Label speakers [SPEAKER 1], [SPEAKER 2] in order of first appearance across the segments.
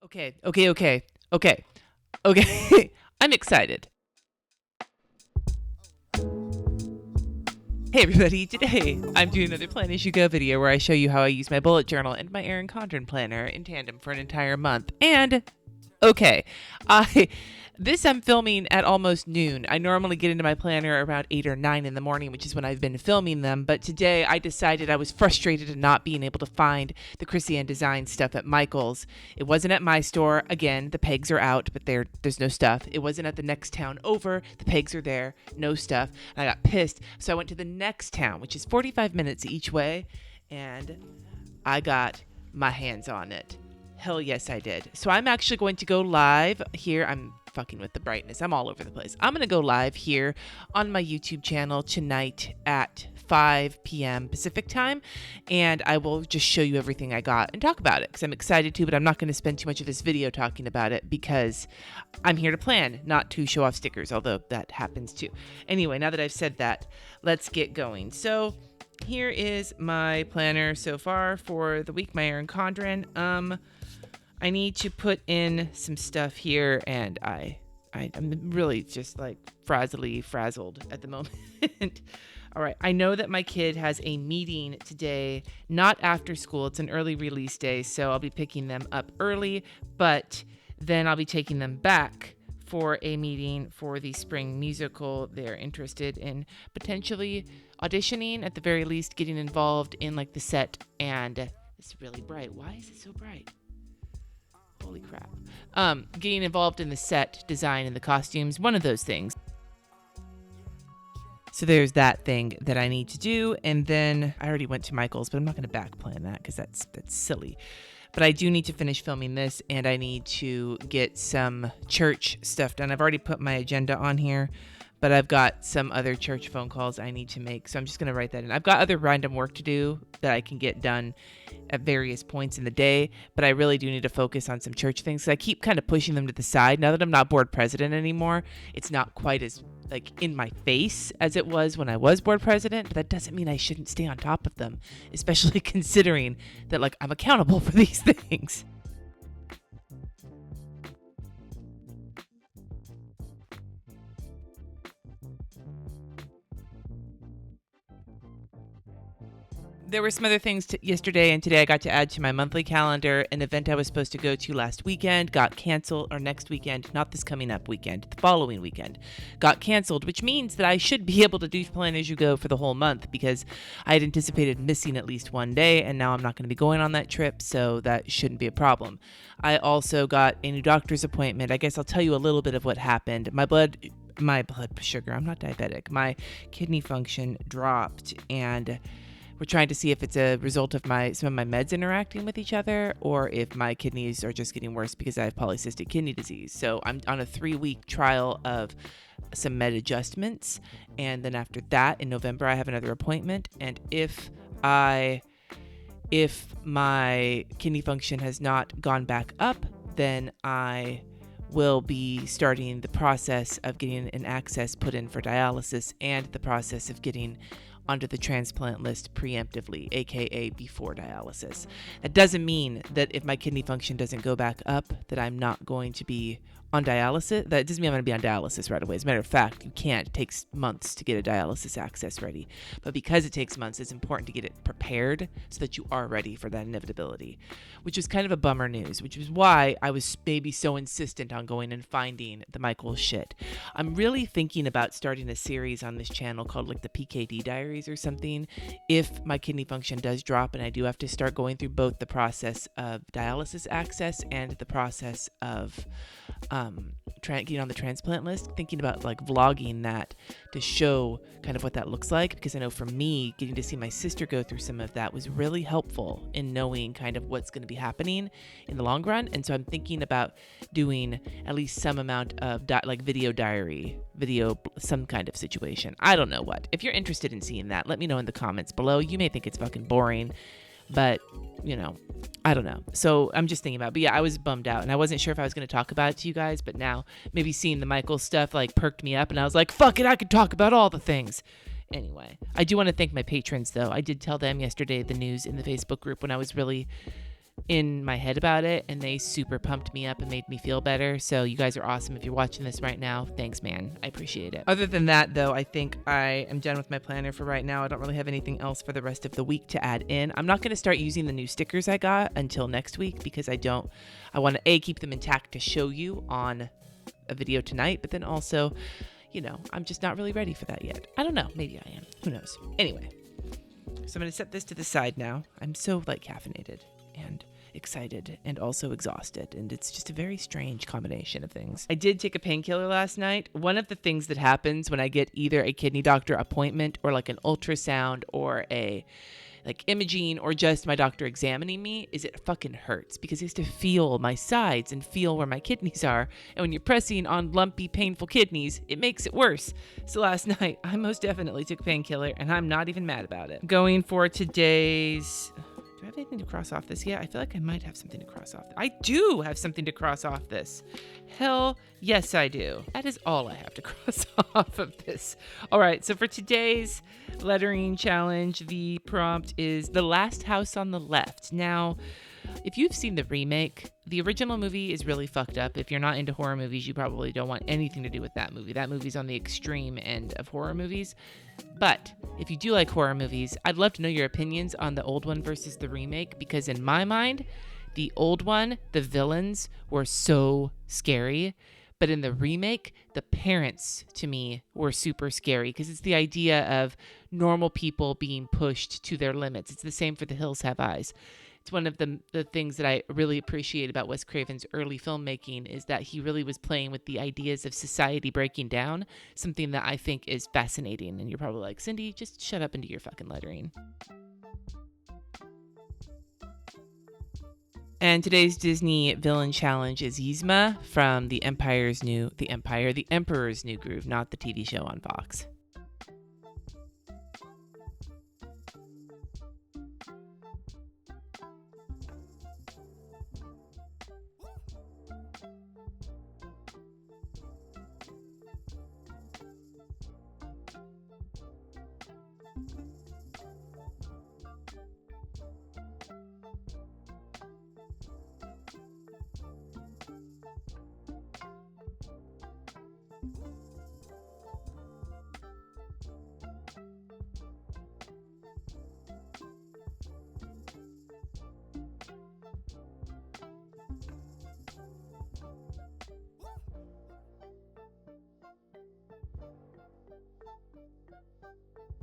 [SPEAKER 1] Okay. I'm excited. Hey everybody, today I'm doing another Plan As You Go video where I show you how I use my bullet journal and my Erin Condren planner in tandem for an entire month. And, this I'm filming at almost noon. I normally get into my planner around 8 or 9 in the morning, which is when I've been filming them. But today I decided I was frustrated at not being able to find the Krissyanne Designs stuff at Michael's. It wasn't at my store. Again, the pegs are out, but there's no stuff. It wasn't at the next town over. The pegs are there, no stuff. And I got pissed. So I went to the next town, which is 45 minutes each way, and I got my hands on it. Hell yes, I did. So I'm actually going to go live here. I'm fucking with the brightness. I'm all over the place. I'm going to go live here on my YouTube channel tonight at 5 p.m. Pacific time, and I will just show you everything I got and talk about it because I'm excited to, but I'm not going to spend too much of this video talking about it because I'm here to plan, not to show off stickers, although that happens too. Anyway, now that I've said that, let's get going. So here is my planner so far for the week, my Erin Condren. I need to put in some stuff here, and I'm really just like frazzled at the moment. All right, I know that my kid has a meeting today, not after school. It's an early release day, so I'll be picking them up early, but then I'll be taking them back for a meeting for the spring musical. They're interested in potentially auditioning, at the very least getting involved in like the set, and it's really bright. Why is it so bright? Holy crap. Getting involved in the set design and the costumes, one of those things. So there's that thing that I need to do. And then I already went to Michael's, but I'm not going to back plan that because that's silly. But I do need to finish filming this, and I need to get some church stuff done. I've already put my agenda on here, but I've got some other church phone calls I need to make. So I'm just going to write that in. I've got other random work to do that I can get done at various points in the day, but I really do need to focus on some church things. So I keep kind of pushing them to the side. Now that I'm not board president anymore, it's not quite as like in my face as it was when I was board president, but that doesn't mean I shouldn't stay on top of them, especially considering that like I'm accountable for these things. There were some other things yesterday and today I got to add to my monthly calendar. An event I was supposed to go to last weekend got canceled, or next weekend, not this coming up weekend, the following weekend, got canceled, which means that I should be able to do Plan As You Go for the whole month because I had anticipated missing at least one day, and now I'm not going to be going on that trip, so that shouldn't be a problem. I also got a new doctor's appointment. I guess I'll tell you a little bit of what happened. My blood sugar, I'm not diabetic, my kidney function dropped, and we're trying to see if it's a result of some of my meds interacting with each other, or if my kidneys are just getting worse because I have polycystic kidney disease. So I'm on a 3-week trial of some med adjustments, and then after that, in November, I have another appointment. And if my kidney function has not gone back up, then I will be starting the process of getting an access put in for dialysis and the process of getting onto the transplant list preemptively, aka before dialysis. That doesn't mean that if my kidney function doesn't go back up, that I'm not going to be on dialysis. That doesn't mean I'm going to be on dialysis right away. As a matter of fact, you can't. It takes months to get a dialysis access ready. But because it takes months, it's important to get it prepared so that you are ready for that inevitability, which is kind of a bummer news, which is why I was maybe so insistent on going and finding the Michael's shit. I'm really thinking about starting a series on this channel called like the PKD Diaries or something. If my kidney function does drop and I do have to start going through both the process of dialysis access and the process of getting on the transplant list, thinking about like vlogging that to show kind of what that looks like, because I know for me, getting to see my sister go through some of that was really helpful in knowing kind of what's going to be happening in the long run. And so I'm thinking about doing at least some amount of video diary, some kind of situation. I don't know what. If you're interested in seeing that, let me know in the comments below. You may think it's fucking boring, but I don't know. So I'm just thinking about it. But yeah, I was bummed out and I wasn't sure if I was going to talk about it to you guys, but now maybe seeing the Michael stuff like perked me up and I was like, fuck it, I could talk about all the things. Anyway, I do want to thank my patrons though. I did tell them yesterday the news in the Facebook group when I was really in my head about it, and they super pumped me up and made me feel better. So you guys are awesome. If you're watching this right now, thanks, man. I appreciate it. Other than that, though, I think I am done with my planner for right now. I don't really have anything else for the rest of the week to add in. I'm not going to start using the new stickers I got until next week because I want to keep them intact to show you on a video tonight, but then also, I'm just not really ready for that yet. I don't know. Maybe I am. Who knows? Anyway, so I'm going to set this to the side now. I'm so caffeinated and excited and also exhausted, and it's just a very strange combination of things. I did take a painkiller last night. One of the things that happens when I get either a kidney doctor appointment or an ultrasound or a imaging or just my doctor examining me is it fucking hurts because he has to feel my sides and feel where my kidneys are. And when you're pressing on lumpy, painful kidneys, it makes it worse. So last night, I most definitely took a painkiller, and I'm not even mad about it. Going for today's... Do I have anything to cross off this yet? I feel like I might have something to cross off. I do have something to cross off this. Hell yes, I do. That is all I have to cross off of this. All right, so for today's lettering challenge, the prompt is The Last House on the Left. Now, if you've seen the remake, the original movie is really fucked up. If you're not into horror movies, you probably don't want anything to do with that movie. That movie's on the extreme end of horror movies. But if you do like horror movies, I'd love to know your opinions on the old one versus the remake, because in my mind, the old one, the villains were so scary. But in the remake, the parents, to me, were super scary because it's the idea of normal people being pushed to their limits. It's the same for The Hills Have Eyes. It's one of the things that I really appreciate about Wes Craven's early filmmaking is that he really was playing with the ideas of society breaking down, something that I think is fascinating. And you're probably like, Cindy, just shut up and do your fucking lettering. And today's Disney villain challenge is Yzma from The Emperor's New Groove, not the TV show on Fox.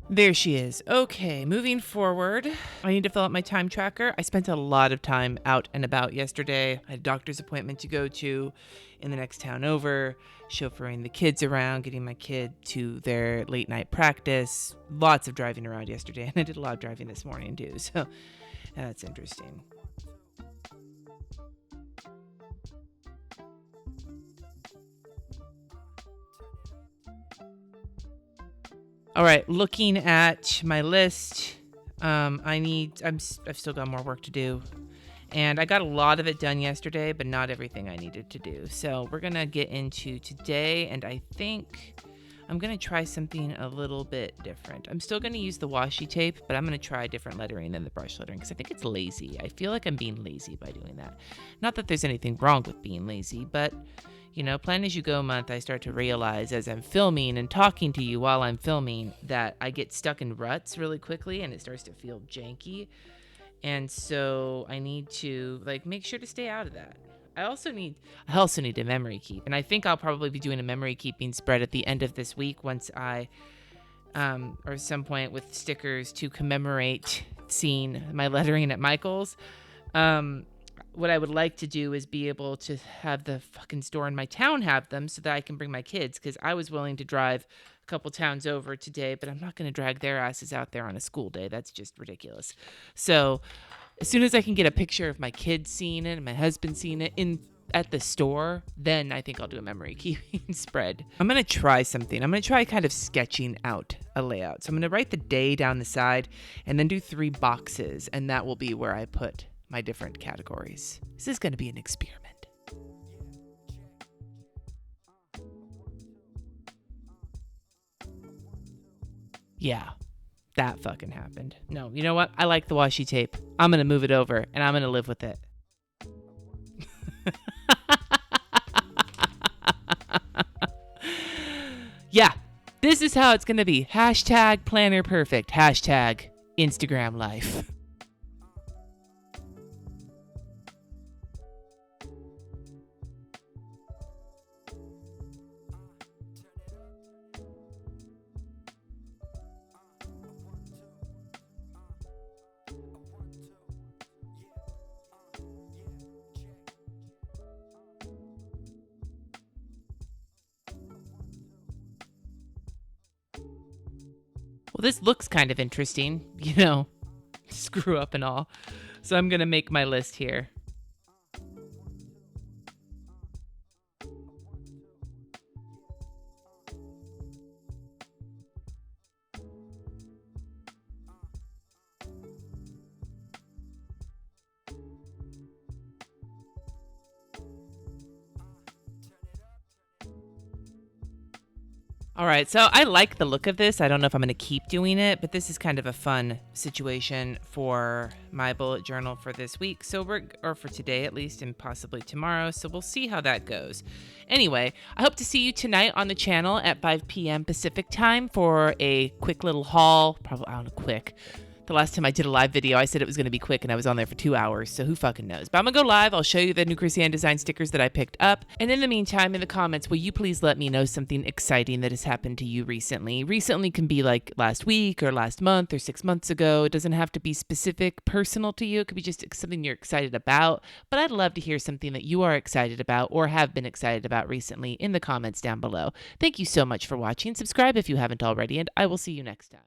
[SPEAKER 1] There she is. Okay, moving forward, I need to fill out my time tracker. I spent a lot of time out and about yesterday. I had a doctor's appointment to go to in the next town over, chauffeuring the kids around, getting my kid to their late night practice. Lots of driving around yesterday, and I did a lot of driving this morning too, so that's interesting. All right, looking at my list, I've still got more work to do. And I got a lot of it done yesterday, but not everything I needed to do. So we're going to get into today, and I think I'm going to try something a little bit different. I'm still going to use the washi tape, but I'm going to try different lettering than the brush lettering because I think it's lazy. I feel like I'm being lazy by doing that. Not that there's anything wrong with being lazy, but... Plan as you go month, I start to realize as I'm filming and talking to you while I'm filming that I get stuck in ruts really quickly and it starts to feel janky. And so I need to make sure to stay out of that. I also need a memory keep. And I think I'll probably be doing a memory keeping spread at the end of this week once I, or some point with stickers to commemorate seeing my lettering at Michael's. What I would like to do is be able to have the fucking store in my town have them so that I can bring my kids, because I was willing to drive a couple towns over today, but I'm not going to drag their asses out there on a school day. That's just ridiculous. So as soon as I can get a picture of my kids seeing it and my husband seeing it at the store, then I think I'll do a memory keeping spread. I'm going to try something. I'm going to try kind of sketching out a layout. So I'm going to write the day down the side and then do 3 boxes, and that will be where I put my different categories. This is going to be an experiment. Yeah, that fucking happened. No, you know what? I like the washi tape. I'm going to move it over and I'm going to live with it. Yeah, this is how it's going to be. Hashtag planner perfect. Hashtag Instagram life. Well, this looks kind of interesting, screw up and all. So I'm going to make my list here. All right, so I like the look of this. I don't know if I'm going to keep doing it, but this is kind of a fun situation for my bullet journal for this week. Or for today at least, and possibly tomorrow. So we'll see how that goes. Anyway, I hope to see you tonight on the channel at 5 p.m. Pacific time for a quick little haul. Probably, I don't know, quick. The last time I did a live video, I said it was going to be quick, and I was on there for 2 hours, so who fucking knows. But I'm going to go live. I'll show you the new Krissyanne Designs stickers that I picked up. And in the meantime, in the comments, will you please let me know something exciting that has happened to you recently? Recently can be like last week or last month or 6 months ago. It doesn't have to be specific, personal to you. It could be just something you're excited about. But I'd love to hear something that you are excited about or have been excited about recently in the comments down below. Thank you so much for watching. Subscribe if you haven't already, and I will see you next time.